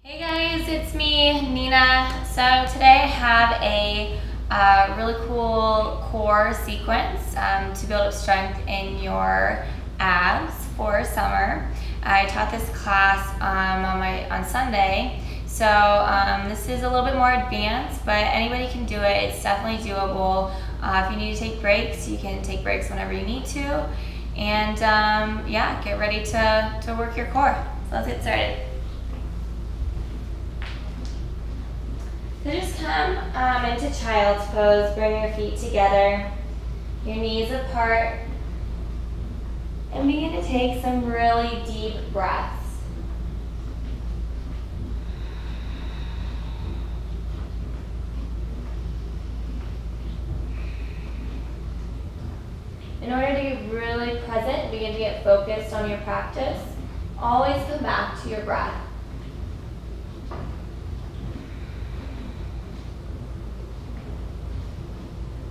Hey guys, it's me, Nina. So today I have a really cool core sequence to build up strength in your abs for summer. I taught this class on Sunday, so this is a little bit more advanced, but anybody can do it. It's definitely doable. If you need to take breaks, you can take breaks whenever you need to, and yeah, get ready to work your core. So let's get started. So just come into child's pose, bring your feet together, your knees apart, and begin to take some really deep breaths. In order to get really present, begin to get focused on your practice, always come back to your breath.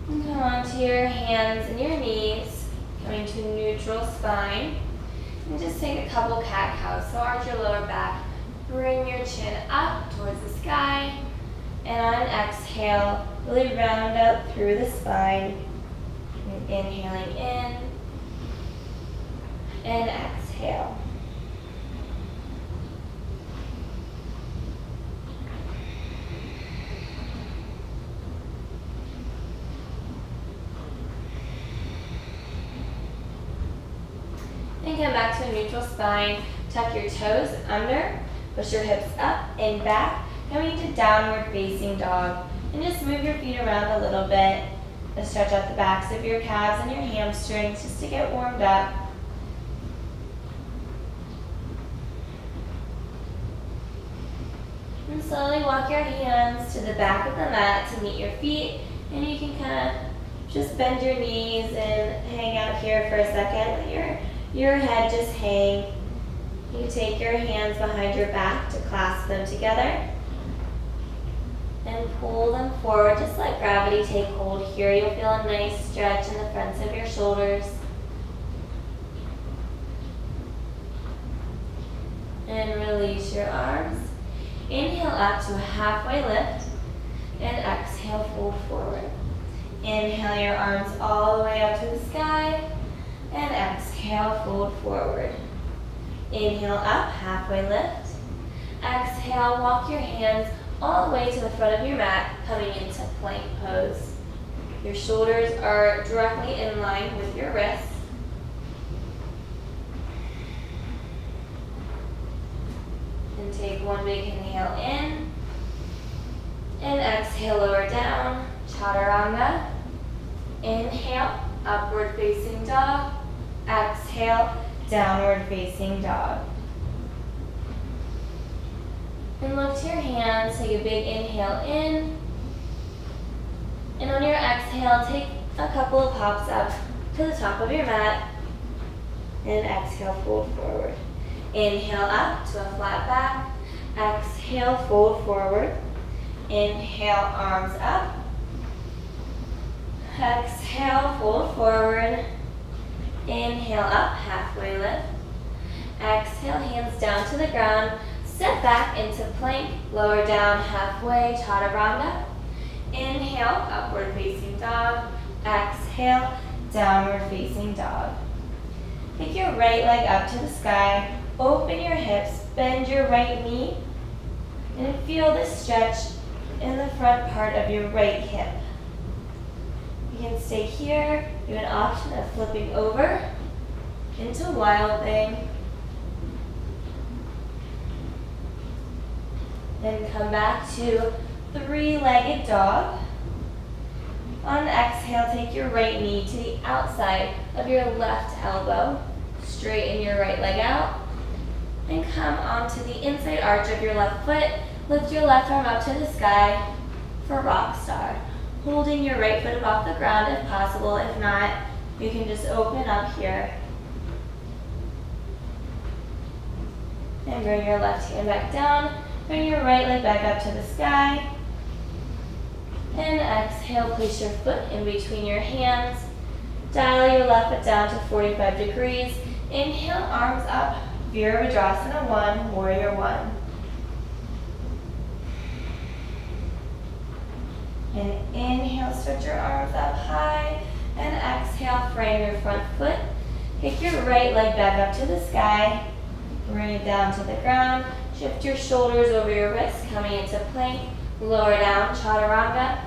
And come onto your hands and your knees, coming to neutral spine. And just take a couple cat-cows. So arch your lower back, bring your chin up towards the sky, and on an exhale, really round out through the spine. And inhaling in, and exhale. And come back to a neutral spine. Tuck your toes under, push your hips up and back, coming to downward facing dog. And just move your feet around a little bit. And stretch out the backs of your calves and your hamstrings just to get warmed up. And slowly walk your hands to the back of the mat to meet your feet. And you can kind of just bend your knees and hang out here for a second. Let your head just hang. You can take your hands behind your back to clasp them together. And pull them forward, just let gravity take hold here. You'll feel a nice stretch in the fronts of your shoulders. And release your arms. Inhale up to a halfway lift. And exhale, fold forward. Inhale your arms all the way up to the sky. And exhale, fold forward. Inhale up, halfway lift. Exhale, walk your hands all the way to the front of your mat, coming into plank pose. Your shoulders are directly in line with your wrists. And take one big inhale in. And exhale, lower down, chaturanga. Inhale, upward facing dog. Exhale, downward facing dog. And look to your hands, take a big inhale in. And on your exhale, take a couple of hops up to the top of your mat. And exhale, fold forward. Inhale up to a flat back. Exhale, fold forward. Inhale, arms up. Exhale, fold forward. Inhale up, halfway lift. Exhale, hands down to the ground. Step back into plank, lower down halfway, chaturanga. Inhale, upward facing dog. Exhale, downward facing dog. Take your right leg up to the sky. Open your hips, bend your right knee. And feel the stretch in the front part of your right hip. You can stay here. You have an option of flipping over into Wild Thing. Then come back to three-legged dog. On exhale, take your right knee to the outside of your left elbow. Straighten your right leg out. And come onto the inside arch of your left foot. Lift your left arm up to the sky for rock star. Holding your right foot above the ground if possible. If not, you can just open up here. And bring your left hand back down. Bring your right leg back up to the sky. And exhale, place your foot in between your hands. Dial your left foot down to 45 degrees. Inhale, arms up. Virabhadrasana 1, Warrior 1. And inhale, stretch your arms up high. And exhale, frame your front foot. Kick your right leg back up to the sky. Bring it down to the ground. Shift your shoulders over your wrists, coming into plank. Lower down, chaturanga.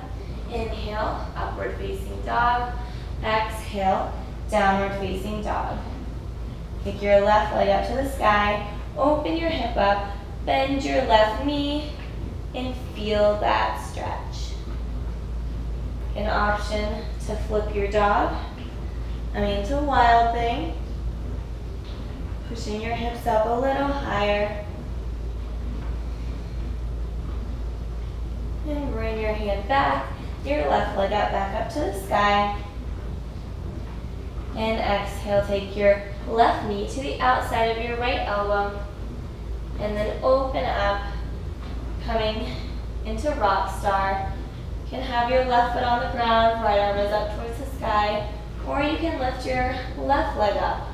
Inhale, upward facing dog. Exhale, downward facing dog. Kick your left leg up to the sky. Open your hip up. Bend your left knee. And feel that stretch. An option to flip your dog. To wild thing. Pushing your hips up a little higher. And bring your hand back. Your left leg up back up to the sky. And exhale, take your left knee to the outside of your right elbow. And then open up, coming into rock star. You can have your left foot on the ground, right arm is up towards the sky, or you can lift your left leg up,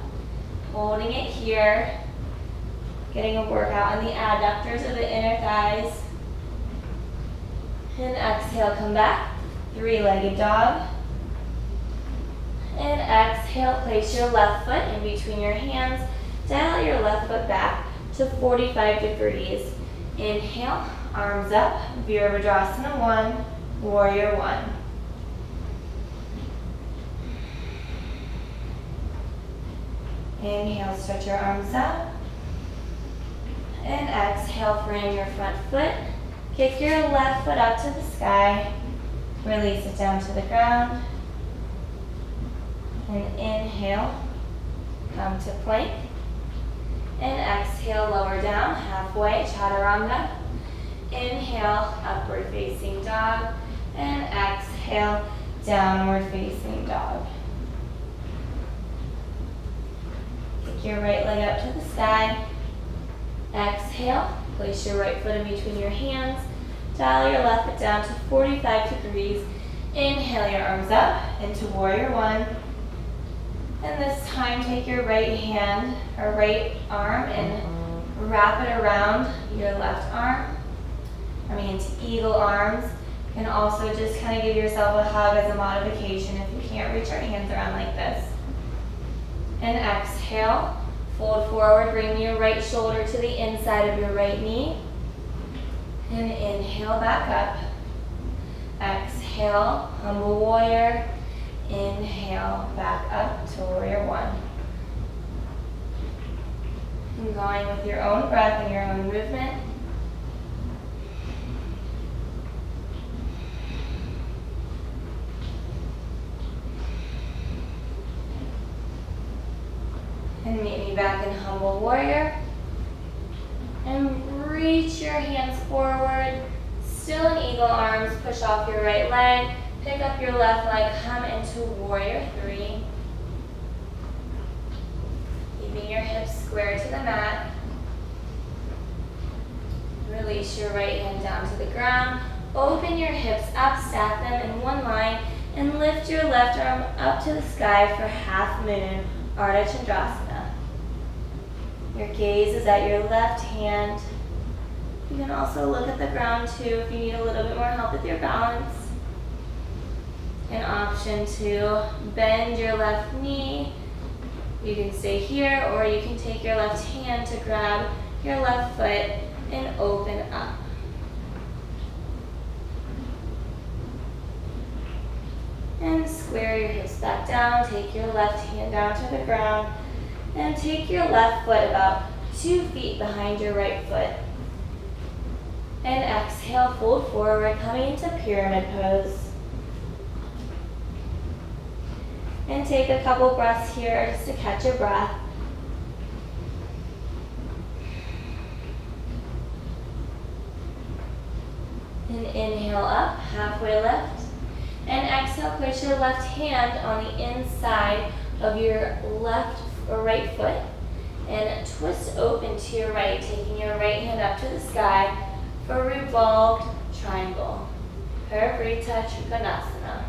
holding it here, getting a workout on the adductors of the inner thighs. And exhale, come back, three-legged dog. And exhale, place your left foot in between your hands, dial your left foot back to 45 degrees. Inhale, arms up, Virabhadrasana 1, Warrior 1. Inhale, stretch your arms up. And exhale, frame your front foot. Kick your left foot up to the sky. Release it down to the ground. And inhale, come to plank. And exhale, lower down, halfway, chaturanga. Inhale, upward facing dog. And exhale, downward facing dog. Kick your right leg up to the sky. Exhale, place your right foot in between your hands. Dial your left foot down to 45 degrees. Inhale your arms up into Warrior 1. And this time take your right hand or right arm and wrap it around your left arm. Into eagle arms. You can also just kind of give yourself a hug as a modification if you can't reach your hands around like this. And exhale, fold forward, bring your right shoulder to the inside of your right knee. And inhale back up. Exhale, humble warrior. Inhale back up to Warrior 1. And going with your own breath and your own movement. And meet me back in humble warrior. And reach your hands forward. Still in eagle arms, push off your right leg. Pick up your left leg, come into Warrior 3. Keeping your hips square to the mat. Release your right hand down to the ground. Open your hips up, stack them in one line, and lift your left arm up to the sky for half moon, Ardha Chandrasana. Your gaze is at your left hand. You can also look at the ground too if you need a little bit more help with your balance. An option to bend your left knee. You can stay here, or you can take your left hand to grab your left foot and open up. And square your hips back down. Take your left hand down to the ground. And take your left foot about 2 feet behind your right foot. And exhale, fold forward, coming into pyramid pose. And take a couple breaths here just to catch your breath. And inhale up, halfway lift. And exhale, place your left hand on the inside of your left or right foot. And twist open to your right, taking your right hand up to the sky for revolved triangle. Parivrtta Trikonasana.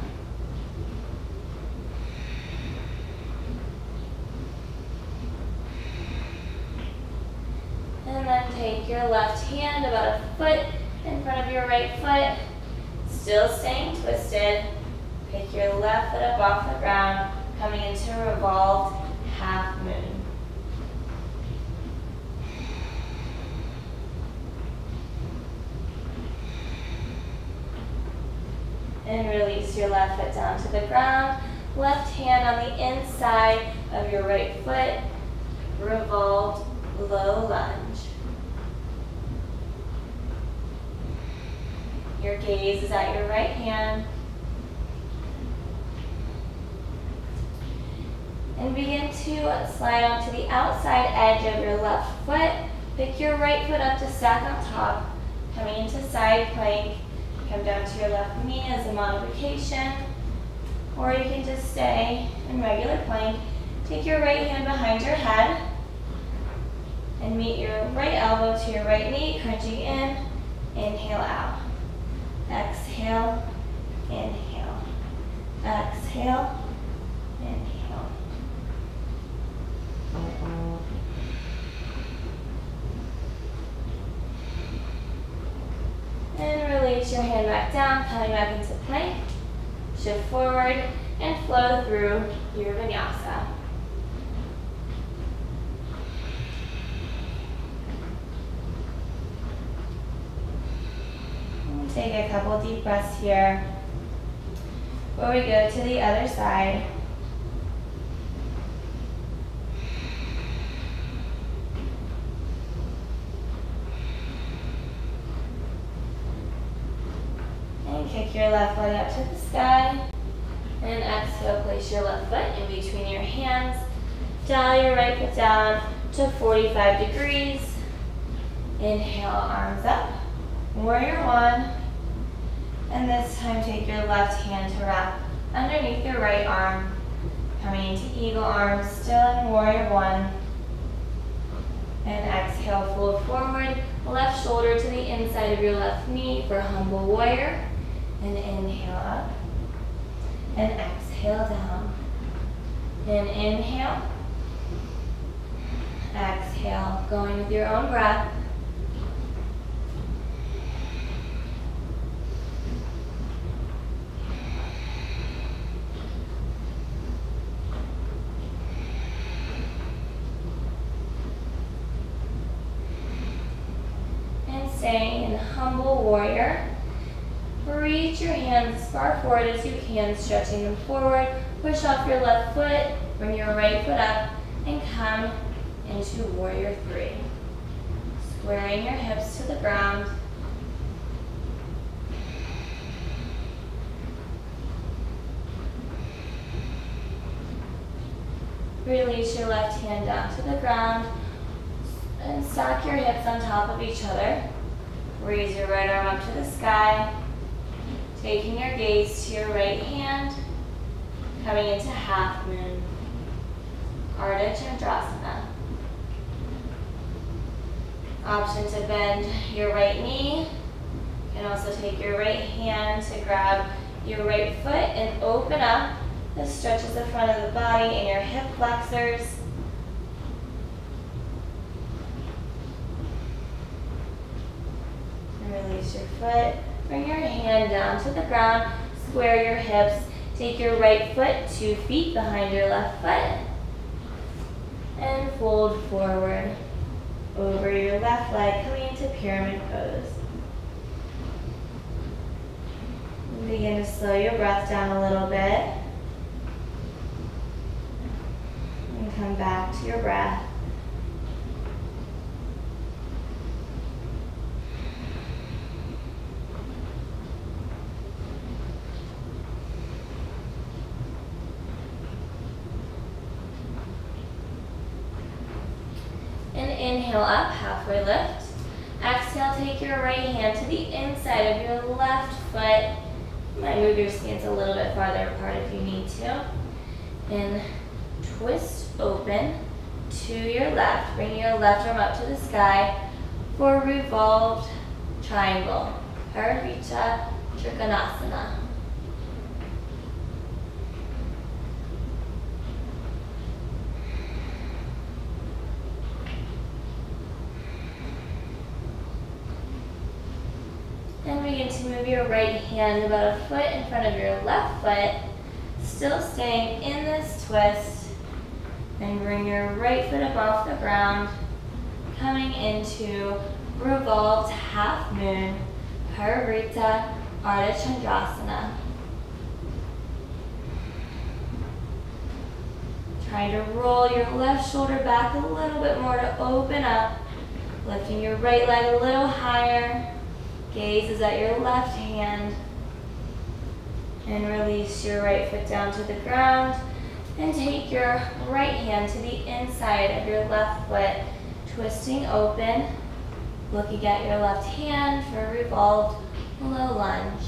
And then take your left hand about a foot in front of your right foot. Still staying twisted. Pick your left foot up off the ground, coming into revolved half moon. And release your left foot down to the ground. Left hand on the inside of your right foot. Revolved low lunge. Your gaze is at your right hand. And begin to slide onto the outside edge of your left foot. Pick your right foot up to stack on top. Coming into side plank. Come down to your left knee as a modification. Or you can just stay in regular plank. Take your right hand behind your head. And meet your right elbow to your right knee, crunching in. Inhale out. Exhale. Inhale. Exhale. Inhale. And release your hand back down, coming back into plank. Shift forward and flow through your vinyasa. And take a couple deep breaths here before we go to the other side. Kick your left leg up to the sky. And exhale, place your left foot in between your hands. Dial your right foot down to 45 degrees. Inhale, arms up. Warrior one. And this time take your left hand to wrap underneath your right arm. Coming into eagle arms, still in warrior one. And exhale, fold forward. Left shoulder to the inside of your left knee for humble warrior. And inhale up, and exhale down. And inhale, exhale, going with your own breath. And staying in humble warrior. Reach your hands as far forward as you can, stretching them forward. Push off your left foot, bring your right foot up, and come into warrior three. Squaring your hips to the ground. Release your left hand down to the ground and stack your hips on top of each other. Raise your right arm up to the sky. Taking your gaze to your right hand, coming into half moon, Ardha Chandrasana. Option to bend your right knee. You can also take your right hand to grab your right foot and open up. This stretches the front of the body and your hip flexors. And release your foot. Bring your hand down to the ground, square your hips, take your right foot 2 feet behind your left foot, and fold forward over your left leg, coming into pyramid pose. And begin to slow your breath down a little bit, and come back to your breath. Inhale up, halfway lift. Exhale, take your right hand to the inside of your left foot. You might move your stance a little bit farther apart if you need to. And twist open to your left. Bring your left arm up to the sky for revolved triangle. Parivrtta Trikonasana. And we begin to move your right hand about a foot in front of your left foot, still staying in this twist. Then bring your right foot up off the ground, coming into revolved half moon, Parivrtta Ardha Chandrasana. Try to roll your left shoulder back a little bit more to open up, lifting your right leg a little higher. Gaze is at your left hand. And release your right foot down to the ground. And take your right hand to the inside of your left foot, twisting open, looking at your left hand for a revolved low lunge.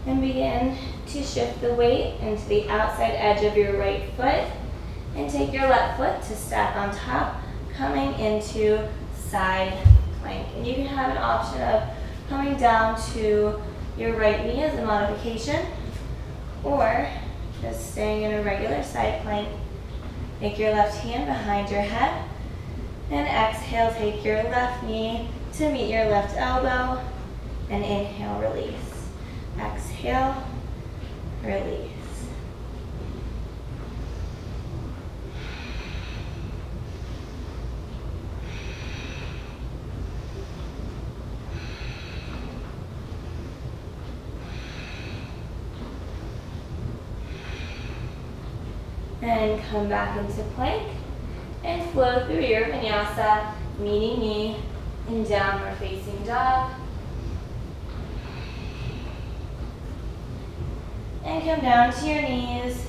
And begin to shift the weight into the outside edge of your right foot and take your left foot to stack on top, coming into side plank. And you can have an option of coming down to your right knee as a modification, or just staying in a regular side plank. Take your left hand behind your head and exhale, take your left knee to meet your left elbow and inhale, release. Exhale, release. And come back into plank and flow through your vinyasa, meeting knee in downward facing dog. And come down to your knees,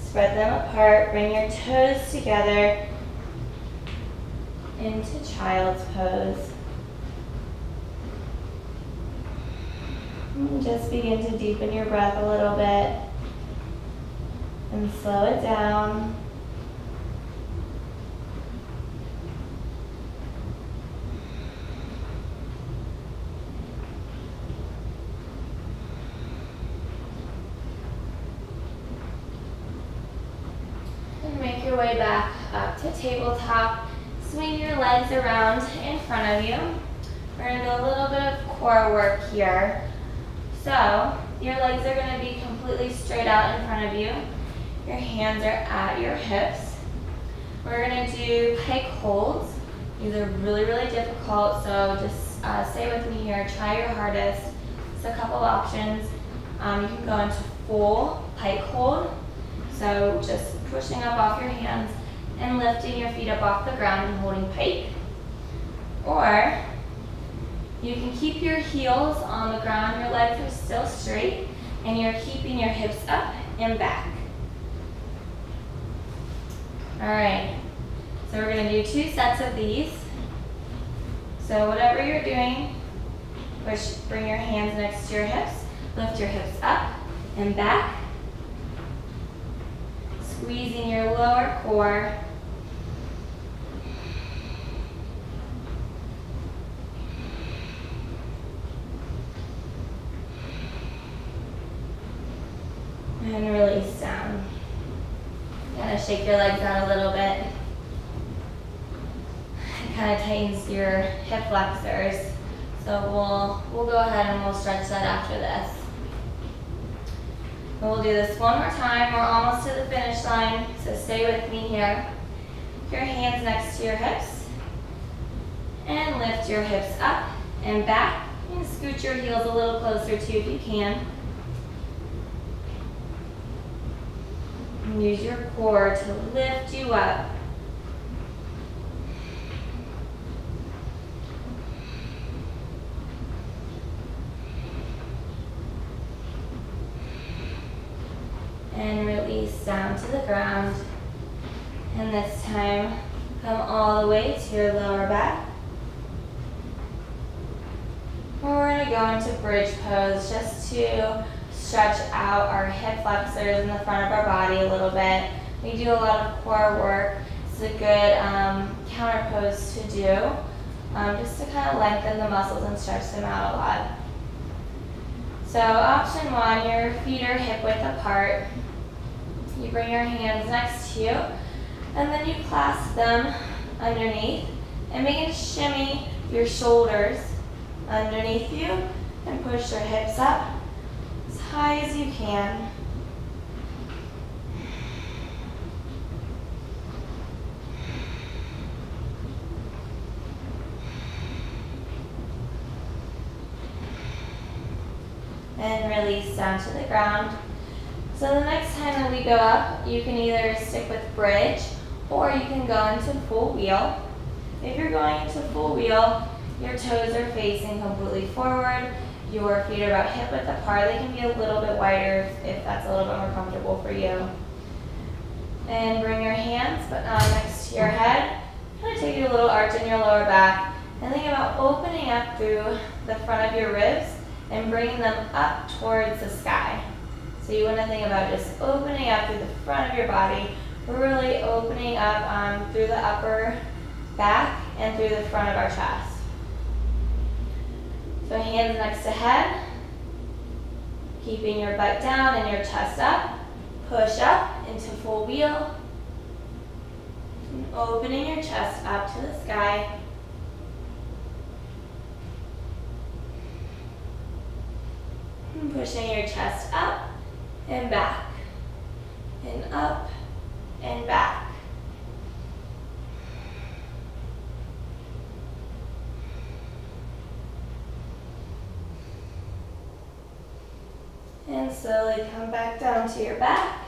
spread them apart, bring your toes together into child's pose. And just begin to deepen your breath a little bit and slow it down. Make your way back up to tabletop. Swing your legs around in front of you. We're going to do a little bit of core work here. So your legs are going to be completely straight out in front of you. Your hands are at your hips. We're going to do pike holds. These are really, really difficult, so just stay with me here. Try your hardest. Just a couple options. You can go into full pike hold. So just pushing up off your hands and lifting your feet up off the ground and holding pike. Or you can keep your heels on the ground, your legs are still straight, and you're keeping your hips up and back. All right, so we're gonna do 2 sets of these. So whatever you're doing, bring your hands next to your hips, lift your hips up and back. Squeezing your lower core. And release down. Kind of shake your legs out a little bit. It kind of tightens your hip flexors. So we'll go ahead and we'll stretch that after this. We'll do this one more time. We're almost to the finish line, so stay with me here. Your hands next to your hips. And lift your hips up and back. And scoot your heels a little closer too if you can. And use your core to lift you up. And release down to the ground. And this time, come all the way to your lower back. We're going to go into bridge pose just to stretch out our hip flexors in the front of our body a little bit. We do a lot of core work. It's a good counter pose to do. just to kind of lengthen the muscles and stretch them out a lot. So option one, your feet are hip width apart. You bring your hands next to you, and then you clasp them underneath and begin to shimmy your shoulders underneath you and push your hips up as high as you can. And release down to the ground. So the next time that we go up, you can either stick with bridge or you can go into full wheel. If you're going into full wheel, your toes are facing completely forward, your feet are about hip width apart. They can be a little bit wider if that's a little bit more comfortable for you. And bring your hands but next to your head. Kind of take a little arch in your lower back and think about opening up through the front of your ribs and bringing them up towards the sky. So you want to think about just opening up through the front of your body, really opening up through the upper back and through the front of our chest. So hands next to head, keeping your butt down and your chest up. Push up into full wheel, and opening your chest up to the sky. And pushing your chest up and back, and up and back. And slowly come back down to your back.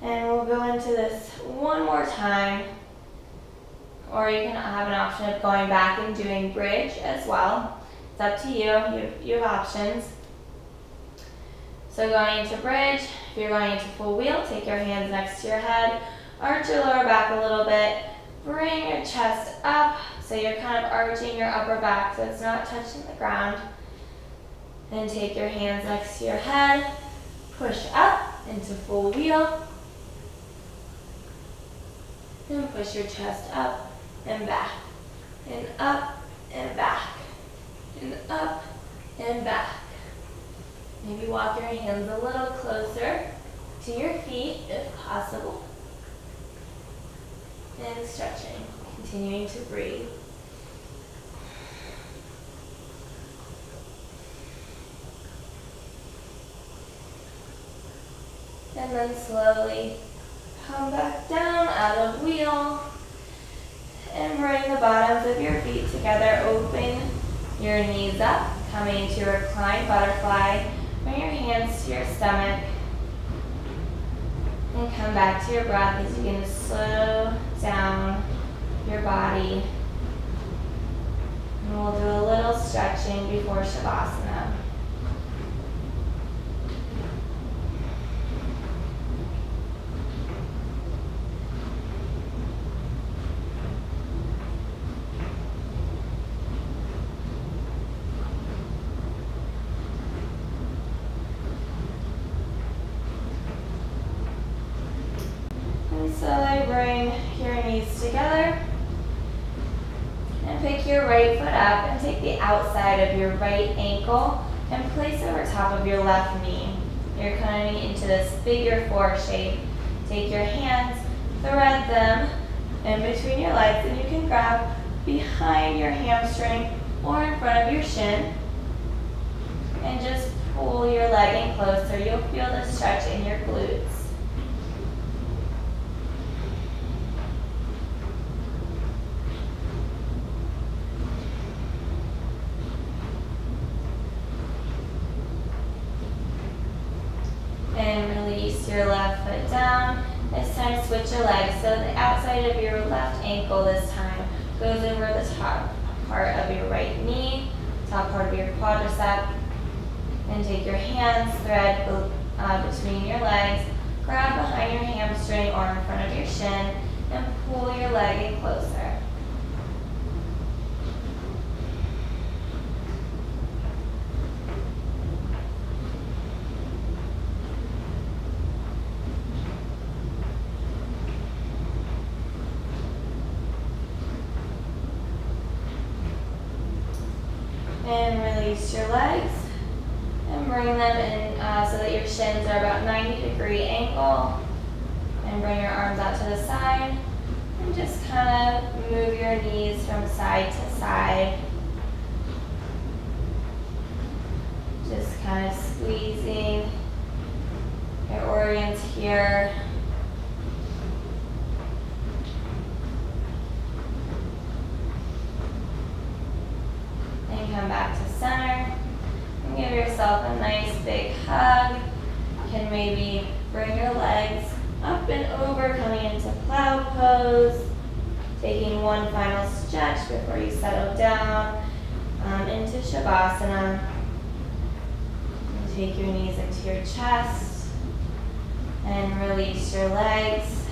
And we'll go into this one more time. Or you can have an option of going back and doing bridge as well. It's up to you. You have options. So going into bridge, if you're going into full wheel, take your hands next to your head, arch your lower back a little bit, bring your chest up, so you're kind of arching your upper back so it's not touching the ground. And take your hands next to your head, push up into full wheel, and push your chest up and back, and up and back, and up and back. Maybe walk your hands a little closer to your feet if possible. And stretching, continuing to breathe. And then slowly come back down out of wheel and bring the bottoms of your feet together. Open your knees up, coming into a reclined butterfly. Bring your hands to your stomach and come back to your breath as you begin to slow down your body. And we'll do a little stretching before Shavasana. Slowly bring your knees together and pick your right foot up and take the outside of your right ankle and place it over top of your left knee. You're coming into this figure four shape. Take your hands, thread them in between your legs, and you can grab behind your hamstring or in front of your shin and just pull your leg in closer. You'll feel the stretch in your glutes. And release your left foot down. This time switch your legs. So the outside of your left ankle this time goes over the top part of your right knee, top part of your quadricep. And take your hands, thread between your legs, grab behind your hamstring or in front of your shin, and pull your leg in closer. And release your legs and bring them in so that your shins are about 90-degree angle. And bring your arms out to the side and just kind of move your knees from side to side. Just kind of squeezing your organs here. And come back to center. And give yourself a nice big hug. You can maybe bring your legs up and over, coming into plow pose. Taking one final stretch before you settle down into Shavasana. And take your knees into your chest and release your legs.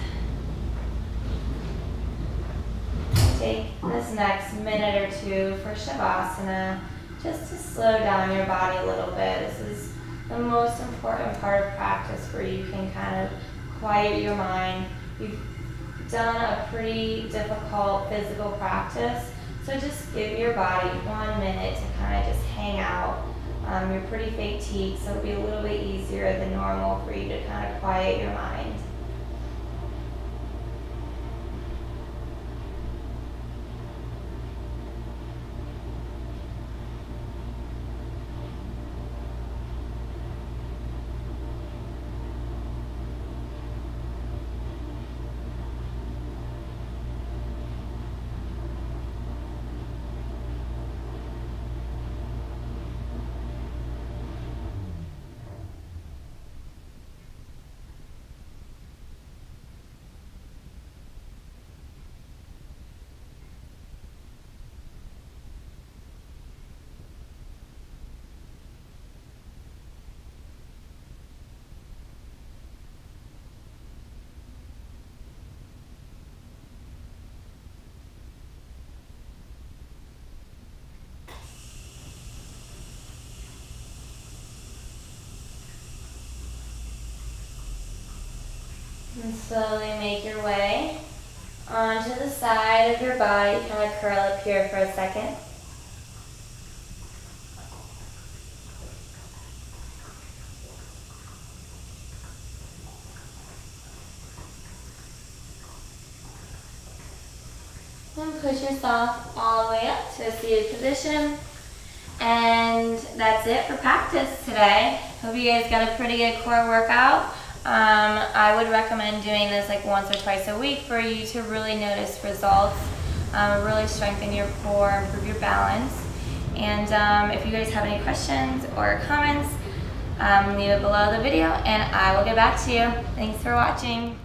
Take this next minute or two for Shavasana just to slow down your body a little bit. This is the most important part of practice where you can kind of quiet your mind. You've done a pretty difficult physical practice, so just give your body 1 minute to kind of just hang out. You're pretty fatigued, so it'll be a little bit easier than normal for you to kind of quiet your mind. And slowly make your way onto the side of your body. Kind of curl up here for a second. And push yourself all the way up to a seated position. And that's it for practice today. Hope you guys got a pretty good core workout. I would recommend doing this like once or twice a week for you to really notice results, really strengthen your core, improve your balance. And if you guys have any questions or comments, leave it below the video and I will get back to you. Thanks for watching.